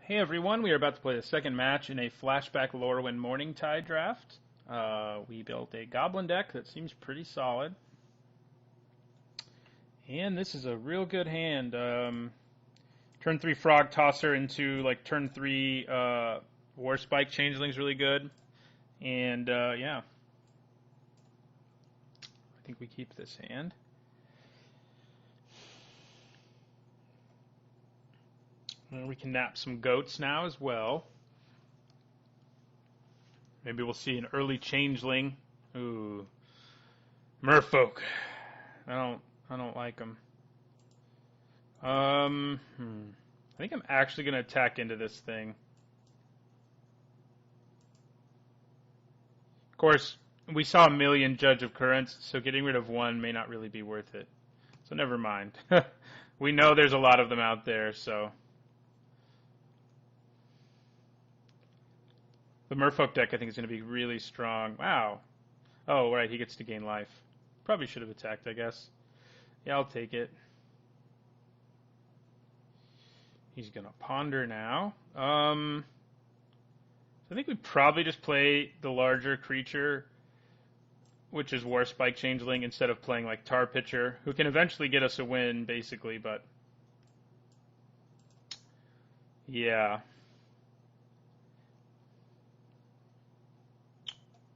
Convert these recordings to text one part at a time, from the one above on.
Hey everyone, we are about to play the second match in a flashback Lorwyn-Morningtide draft. We built a goblin deck that seems pretty solid. And this is a real good hand. Turn 3 Frog Tosser into like turn 3 War Spike Changeling's really good. And yeah, I think we keep this hand. And we can nap some goats now as well. Maybe we'll see an early changeling. Ooh, merfolk. I don't like them. I think I'm actually going to attack into this thing. Of course, we saw a million Judge of Currents, so getting rid of one may not really be worth it. So never mind. We know there's a lot of them out there, so. The merfolk deck, I think, is going to be really strong. Wow. Oh, right, he gets to gain life. Probably should have attacked, I guess. Yeah, I'll take it. He's going to ponder now. So I think we probably just play the larger creature, which is War Spike Changeling, instead of playing like Tar Pitcher, who can eventually get us a win, basically, but yeah.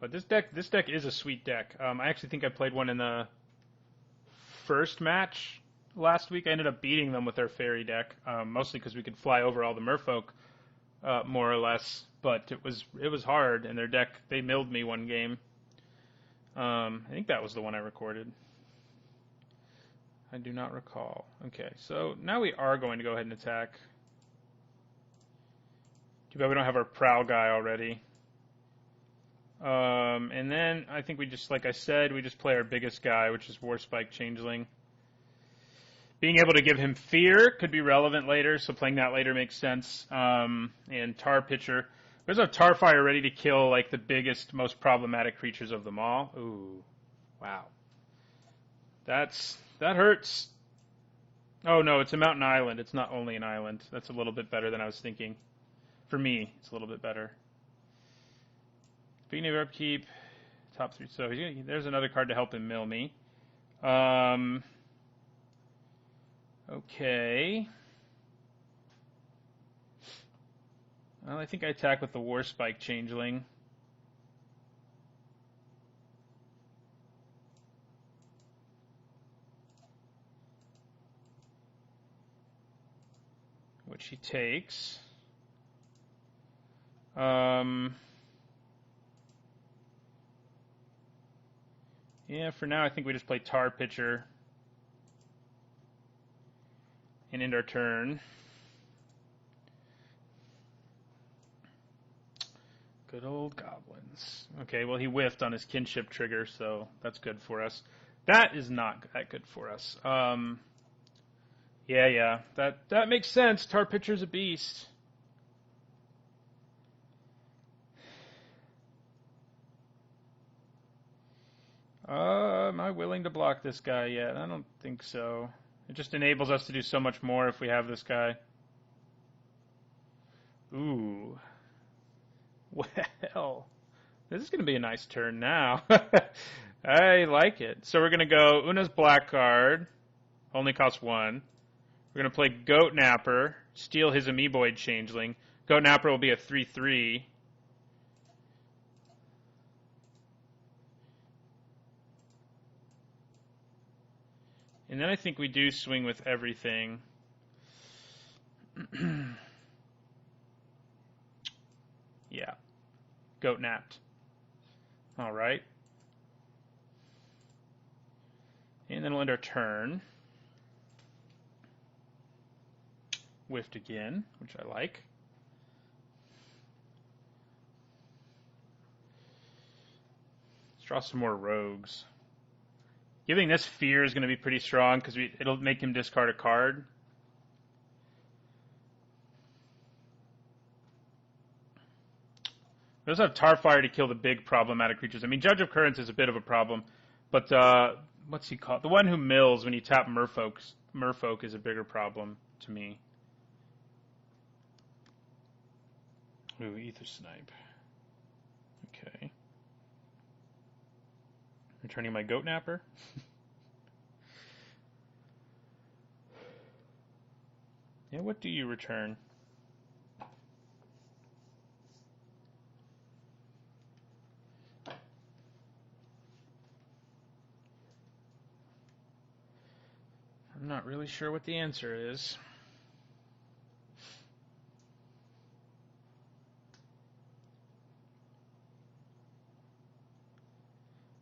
But this deck is a sweet deck. I actually think I played one in the first match last week. I ended up beating them with their fairy deck, mostly because we could fly over all the merfolk, more or less. But it was hard, and their deck, they milled me one game. I think that was the one I recorded. I do not recall. Okay, so now we are going to go ahead and attack. Too bad we don't have our prowl guy already. And then I think we just, like I said, we just play our biggest guy, which is War Spike Changeling. Being able to give him fear could be relevant later, so playing that later makes sense. And Tar Pitcher. There's a Tar Fire ready to kill like the biggest, most problematic creatures of them all. Ooh, wow. That hurts. Oh no, it's a mountain island. It's not only an island. That's a little bit better than I was thinking. For me, it's a little bit better. Beginning of upkeep, top 3. So there's another card to help him mill me. Okay. Well, I think I attack with the War Spike Changeling. Which he takes. Yeah, for now I think we just play Tar Pitcher and end our turn. Good old goblins. Okay, well he whiffed on his kinship trigger, so that's good for us. That is not that good for us. Yeah, that makes sense. Tar Pitcher's a beast. Am I willing to block this guy yet? I don't think so. It just enables us to do so much more if we have this guy. Ooh. Well, this is going to be a nice turn now. I like it. So we're going to go Una's black card. Only costs 1. We're going to play Goat Napper. Steal his Amoeboid Changeling. Goat Napper will be a 3/3. And then I think we do swing with everything. Yeah. Goat napped. All right. And then we'll end our turn. Whiffed again, which I like. Let's draw some more rogues. Giving this fear is going to be pretty strong because it'll make him discard a card. We also have Tarfire to kill the big problematic creatures. I mean, Judge of Currents is a bit of a problem, but what's he called? The one who mills when you tap Merfolk is a bigger problem to me. Ooh, Ether Snipe. Okay. Returning my Goat Napper. Yeah, what do you return? I'm not really sure what the answer is.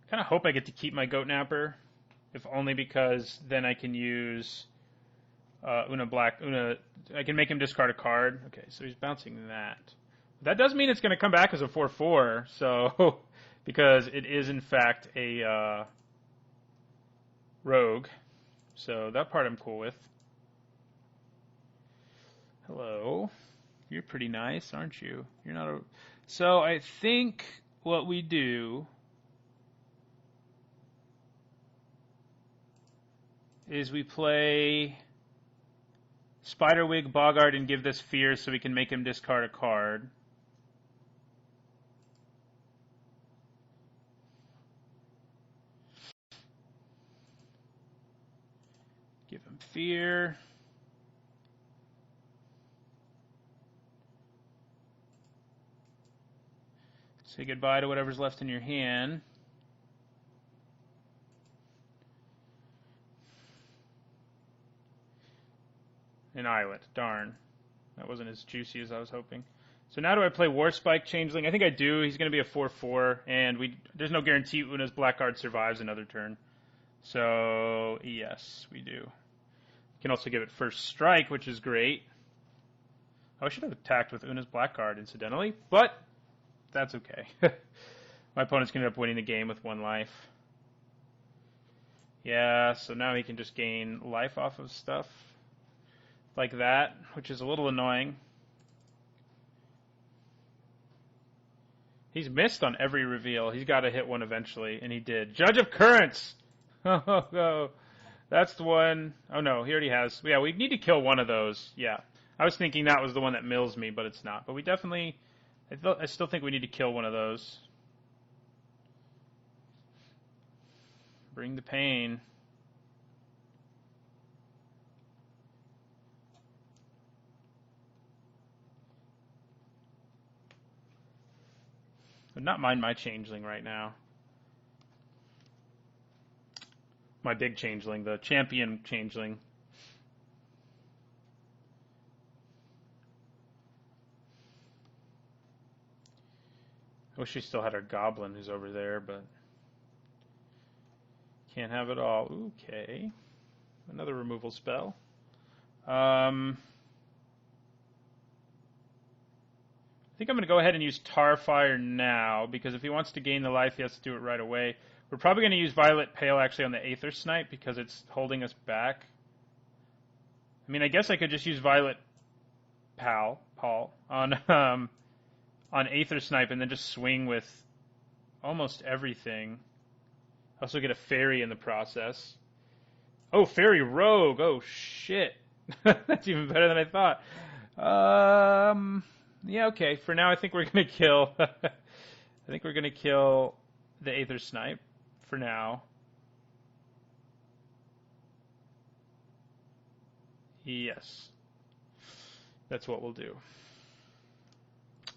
Kind of hope I get to keep my Goat Napper, if only because then I can use Una. I can make him discard a card. Okay, so he's bouncing that. That does mean it's going to come back as a 4/4. So because it is in fact a rogue. So that part I'm cool with. Hello. You're pretty nice, aren't you? You're not a... So I think what we do is we play Spiderwig, Boggart, and give this fear so we can make him discard a card. Give him fear. Say goodbye to whatever's left in your hand. An Islet. Darn. That wasn't as juicy as I was hoping. So now do I play Warspike Changeling? I think I do. He's going to be a 4/4, and there's no guarantee Una's Blackguard survives another turn. So, yes, we do. You can also give it First Strike, which is great. Oh, I should have attacked with Una's Blackguard, incidentally, but that's okay. My opponent's going to end up winning the game with 1 life. Yeah, so now he can just gain life off of stuff like that, which is a little annoying. He's missed on every reveal. He's got to hit one eventually, and he did. Judge of Currents! Oh, that's the one. Oh, no, he already has. Yeah, we need to kill one of those. Yeah. I was thinking that was the one that mills me, but it's not. But we definitely... I still think we need to kill one of those. Bring the pain. Would not mind my changeling right now. My big changeling, the champion changeling. I wish we still had our goblin who's over there, but can't have it all. Okay. Another removal spell. I think I'm going to go ahead and use Tarfire now, because if he wants to gain the life, he has to do it right away. We're probably going to use Violet Pale actually on the Aether Snipe, because it's holding us back. I mean, I guess I could just use Violet Paul on Aether Snipe and then just swing with almost everything. Also get a Fairy in the process. Oh, Fairy Rogue! Oh, shit. That's even better than I thought. Yeah, okay. For now, I think we're going to kill... I think we're going to kill the Aether Snipe for now. Yes. That's what we'll do.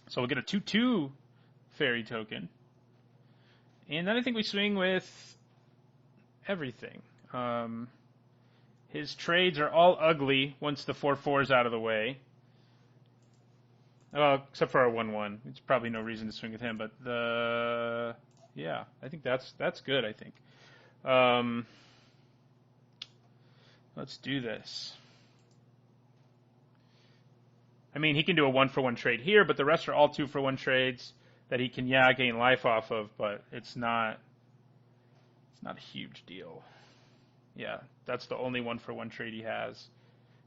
So we'll get a 2/2 Fairy token. And then I think we swing with everything. His trades are all ugly once the 4/4 is out of the way. Well, except for our 1/1. It's probably no reason to swing with him, but yeah, I think that's good, I think. Let's do this. I mean, he can do a 1-for-1 trade here, but the rest are all 2-for-1 trades that he can, gain life off of, but it's not a huge deal. Yeah, that's the only 1-for-1 trade he has.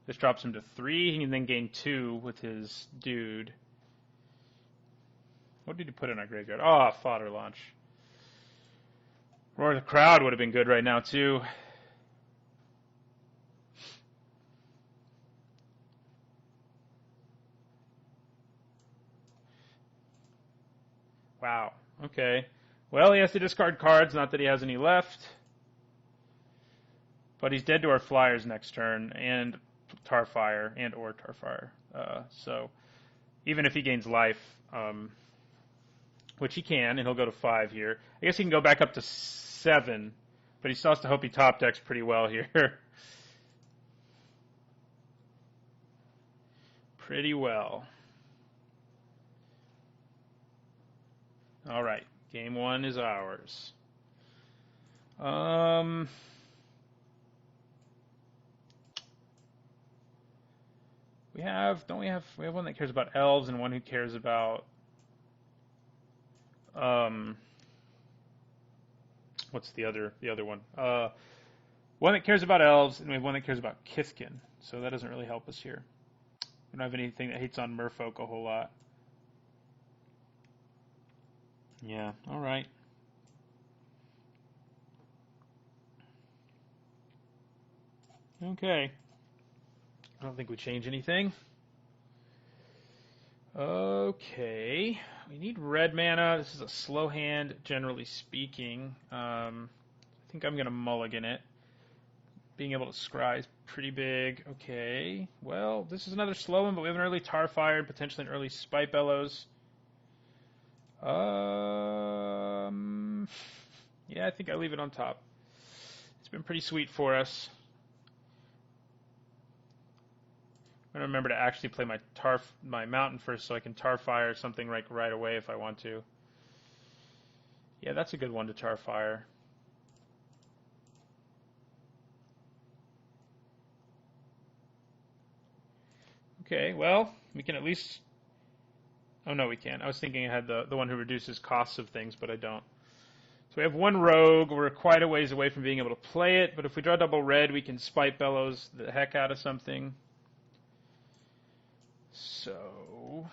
This drops him to 3. He can then gain 2 with his dude. What did he put in our graveyard? Oh, fodder launch. Roar the Crowd would have been good right now, too. Wow. Okay. Well, he has to discard cards, not that he has any left. But he's dead to our flyers next turn, and Tarfire, and or Tarfire. So even if he gains life, which he can, and he'll go to 5 here. I guess he can go back up to 7, but he still has to hope he top decks pretty well here. Pretty well. All right, game 1 is ours. We have one that cares about elves and one who cares about what's the other one? One that cares about elves, and we have one that cares about Kithkin. So that doesn't really help us here. We don't have anything that hates on merfolk a whole lot. Yeah, all right. Okay. I don't think we change anything. Okay. We need red mana. This is a slow hand, generally speaking. I think I'm going to mulligan it. Being able to scry is pretty big. Okay. Well, this is another slow one, but we have an early Tarfire and potentially an early Spite Bellows. Yeah, I think I leave it on top. It's been pretty sweet for us. I'm going to remember to actually play my mountain first so I can Tarfire something right away if I want to. Yeah, that's a good one to Tarfire. Okay, well, we can at least... Oh, no, we can't. I was thinking I had the one who reduces costs of things, but I don't. So we have one rogue. We're quite a ways away from being able to play it, but if we draw double red, we can Spite Bellows the heck out of something. So...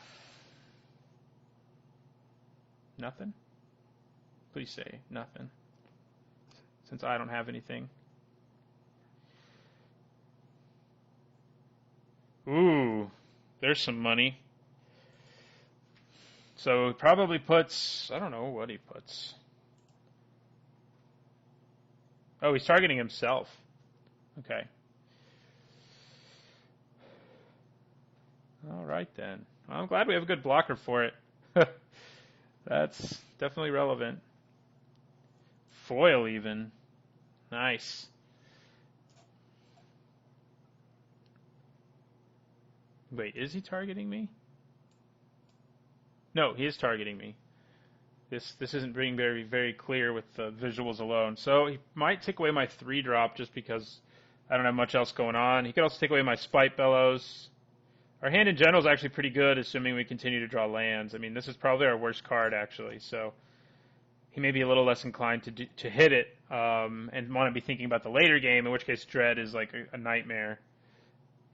Nothing? Please say nothing. Since I don't have anything. Ooh, there's some money. So he probably puts, I don't know what he puts. Oh, he's targeting himself. Okay. All right then. Well, I'm glad we have a good blocker for it. That's definitely relevant. Foil even. Nice. Wait, is he targeting me? No, he is targeting me. This isn't being very clear with the visuals alone. So he might take away my 3-drop just because I don't have much else going on. He could also take away my Spite Bellows. Our hand in general is actually pretty good, assuming we continue to draw lands. I mean, this is probably our worst card, actually. So he may be a little less inclined to hit it and want to be thinking about the later game, in which case Dread is like a nightmare.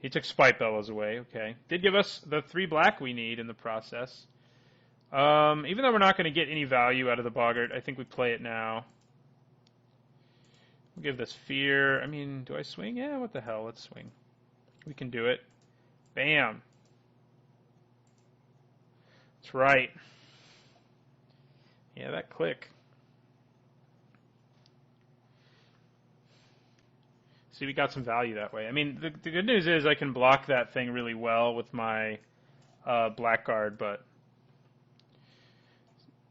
He took Spite Bellows away, okay. Did give us the 3 black we need in the process. Even though we're not going to get any value out of the Boggart, I think we play it now. We'll give this Fear. I mean, do I swing? Yeah, what the hell, let's swing. We can do it. Bam. That's right. Yeah, that click. See, we got some value that way. I mean, the good news is I can block that thing really well with my Blackguard, but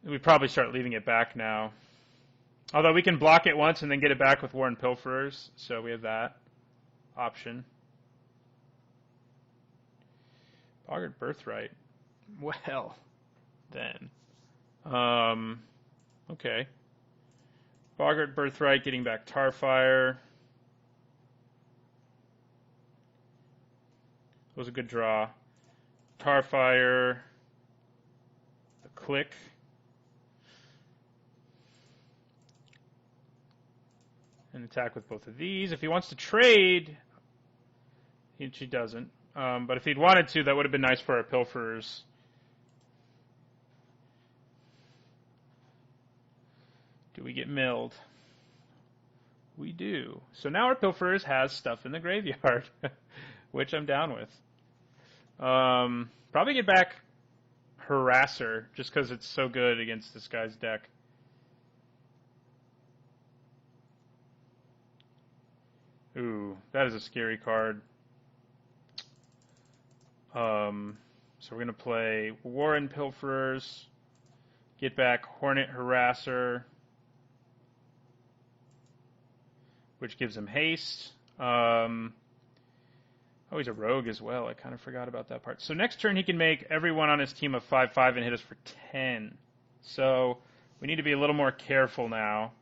we probably start leaving it back now. Although we can block it once and then get it back with Warren Pilferers, so we have that option. Boggart Birthright. Well, then. Okay. Boggart Birthright getting back Tarfire. Was a good draw. Tarfire. The click. And attack with both of these. If he wants to trade, she doesn't. But if he'd wanted to, that would have been nice for our Pilferers. Do we get milled? We do. So now our Pilferers has stuff in the graveyard, which I'm down with. Probably get back Harasser, just because it's so good against this guy's deck. Ooh, that is a scary card. So we're going to play Warren Pilferers, get back Hornet Harasser, which gives him haste. Oh, he's a rogue as well. I kind of forgot about that part. So next turn he can make everyone on his team a 5/5 and hit us for 10. So we need to be a little more careful now.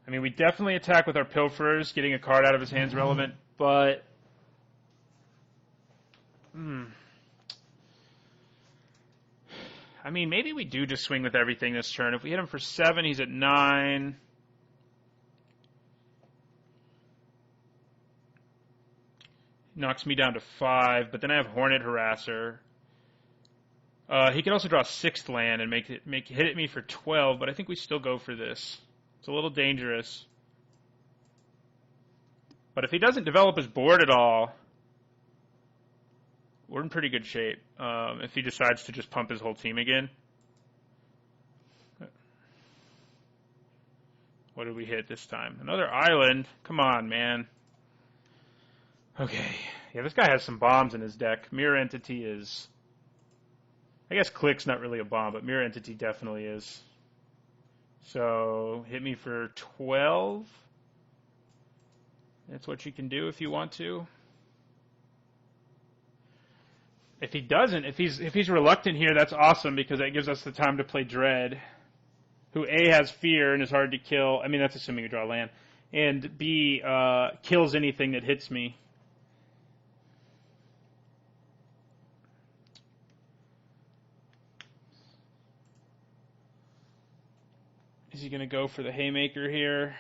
I mean, we definitely attack with our Pilferers. Getting a card out of his hand's relevant, but... I mean, maybe we do just swing with everything this turn. If we hit him for 7, he's at 9. Knocks me down to 5, but then I have Hornet Harasser. He can also draw a 6th land and hit me for 12, but I think we still go for this. It's a little dangerous. But if he doesn't develop his board at all, we're in pretty good shape. If he decides to just pump his whole team again. What did we hit this time? Another island. Come on, man. Okay. Yeah, this guy has some bombs in his deck. Mirror Entity is... I guess Click's not really a bomb, but Mirror Entity definitely is. So, hit me for 12. That's what you can do if you want to. If he doesn't, if he's reluctant here, that's awesome because that gives us the time to play Dread, who A, has fear and is hard to kill. I mean, that's assuming you draw land. And B, kills anything that hits me. Is he going to go for the Haymaker here?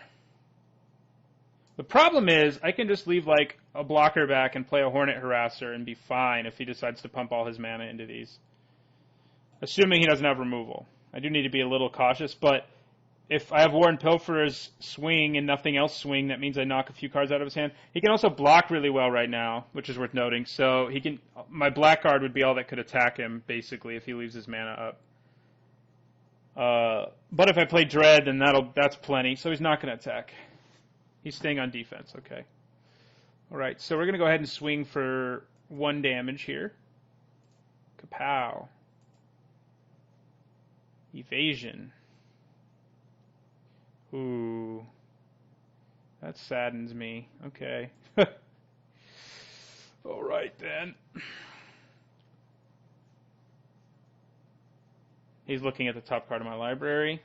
The problem is, I can just leave like a blocker back and play a Hornet Harasser and be fine if he decides to pump all his mana into these. Assuming he doesn't have removal. I do need to be a little cautious, but if I have Warren Pilferer's swing and nothing else swing, that means I knock a few cards out of his hand. He can also block really well right now, which is worth noting. So he can. My black card would be all that could attack him, basically, if he leaves his mana up. But if I play Dread, then that's plenty. So he's not going to attack. He's staying on defense. Okay. All right. So we're going to go ahead and swing for 1 damage here. Kapow. Evasion. Ooh. That saddens me. Okay. All right, then. He's looking at the top card of my library.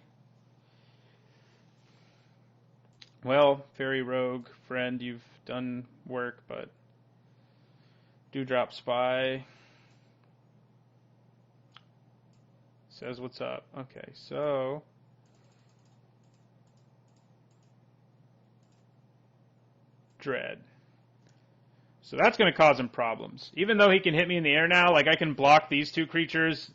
Well, Fairy Rogue, friend, you've done work, but Dewdrop Spy says what's up. Okay, so Dread. So that's going to cause him problems. Even though he can hit me in the air now, like I can block these 2 creatures,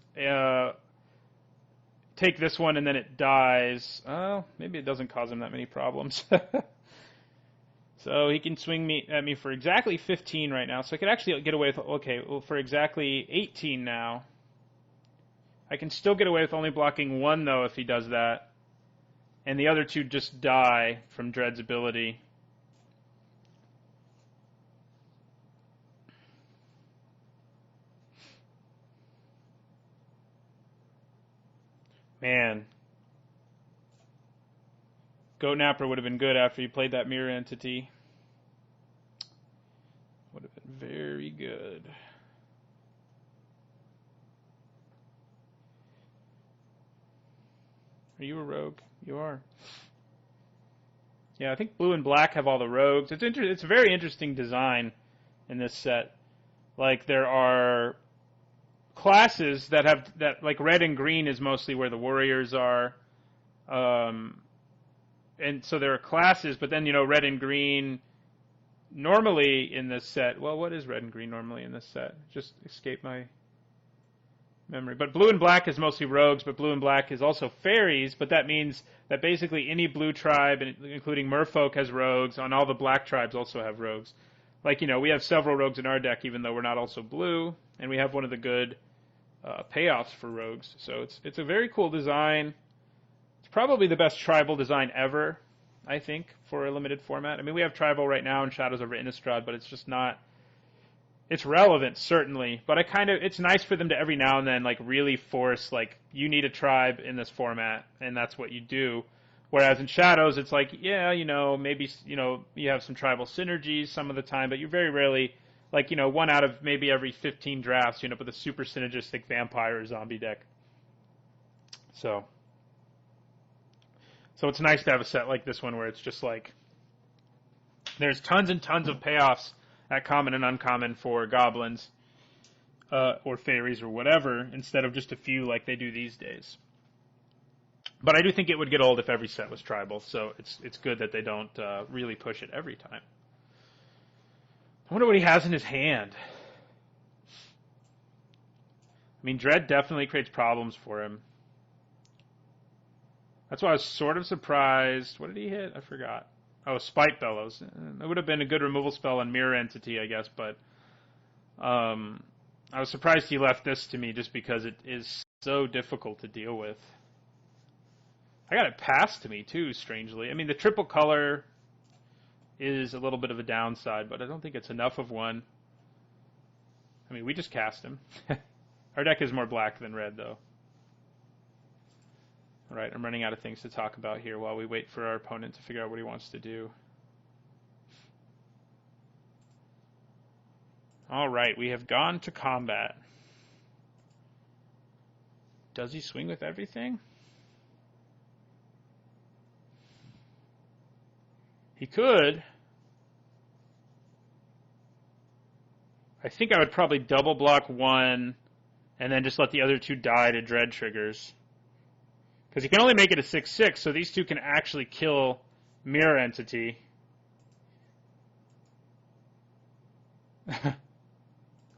take this one and then it dies. Oh, maybe it doesn't cause him that many problems. So he can swing at me for exactly 15 right now. So I could actually get away with, okay, well, for exactly 18 now. I can still get away with only blocking 1, though, if he does that. And the other 2 just die from Dread's ability. Man. Goat Napper would have been good after you played that Mirror Entity. Would have been very good. Are you a rogue? You are. Yeah, I think blue and black have all the rogues. It's a very interesting design in this set. Like, there are classes that have like red and green is mostly where the warriors are, and so there are classes. But then red and green normally in this set. Well, what is red and green normally in this set? Just escaped my memory. But blue and black is mostly rogues. But blue and black is also fairies. But that means that basically any blue tribe, including merfolk, has rogues. And all the black tribes also have rogues. Like we have several rogues in our deck, even though we're not also blue, and we have one of the good payoffs for rogues. So it's a very cool design. It's probably the best tribal design ever, I think, for a limited format. I mean, we have tribal right now in Shadows over Innistrad, but it's just not. It's relevant, certainly, but it's nice for them to every now and then like really force like you need a tribe in this format, and that's what you do. Whereas in Shadows, it's like, yeah, maybe you have some tribal synergies some of the time, but you very rarely, like, one out of maybe every 15 drafts, you end up with a super synergistic vampire or zombie deck. So it's nice to have a set like this one where it's just like there's tons and tons of payoffs at common and uncommon for goblins or fairies or whatever, instead of just a few like they do these days. But I do think it would get old if every set was tribal, so it's good that they don't really push it every time. I wonder what he has in his hand. I mean, Dread definitely creates problems for him. That's why I was sort of surprised. What did he hit? I forgot. Oh, Spite Bellows. That would have been a good removal spell on Mirror Entity, I guess, but I was surprised he left this to me just because it is so difficult to deal with. I got it passed to me, too, strangely. I mean, the triple color is a little bit of a downside, but I don't think it's enough of one. I mean, we just cast him. Our deck is more black than red, though. All right, I'm running out of things to talk about here while we wait for our opponent to figure out what he wants to do. All right, we have gone to combat. Does he swing with everything? He could. I think I would probably double block one and then just let the other two die to Dread triggers. Because he can only make it a 6/6, so these two can actually kill Mirror Entity.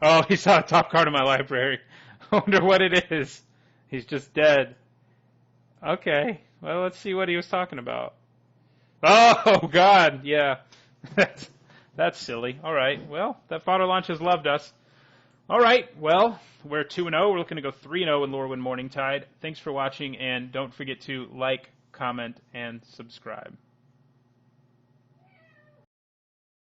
Oh, he saw a top card in my library. I wonder what it is. He's just dead. Okay, well, let's see what he was talking about. Oh, God, yeah. That's silly. All right, well, that fodder launch has loved us. All right, well, we're 2-0. We're looking to go 3-0 in Lorwyn-Morningtide. Thanks for watching, and don't forget to like, comment, and subscribe.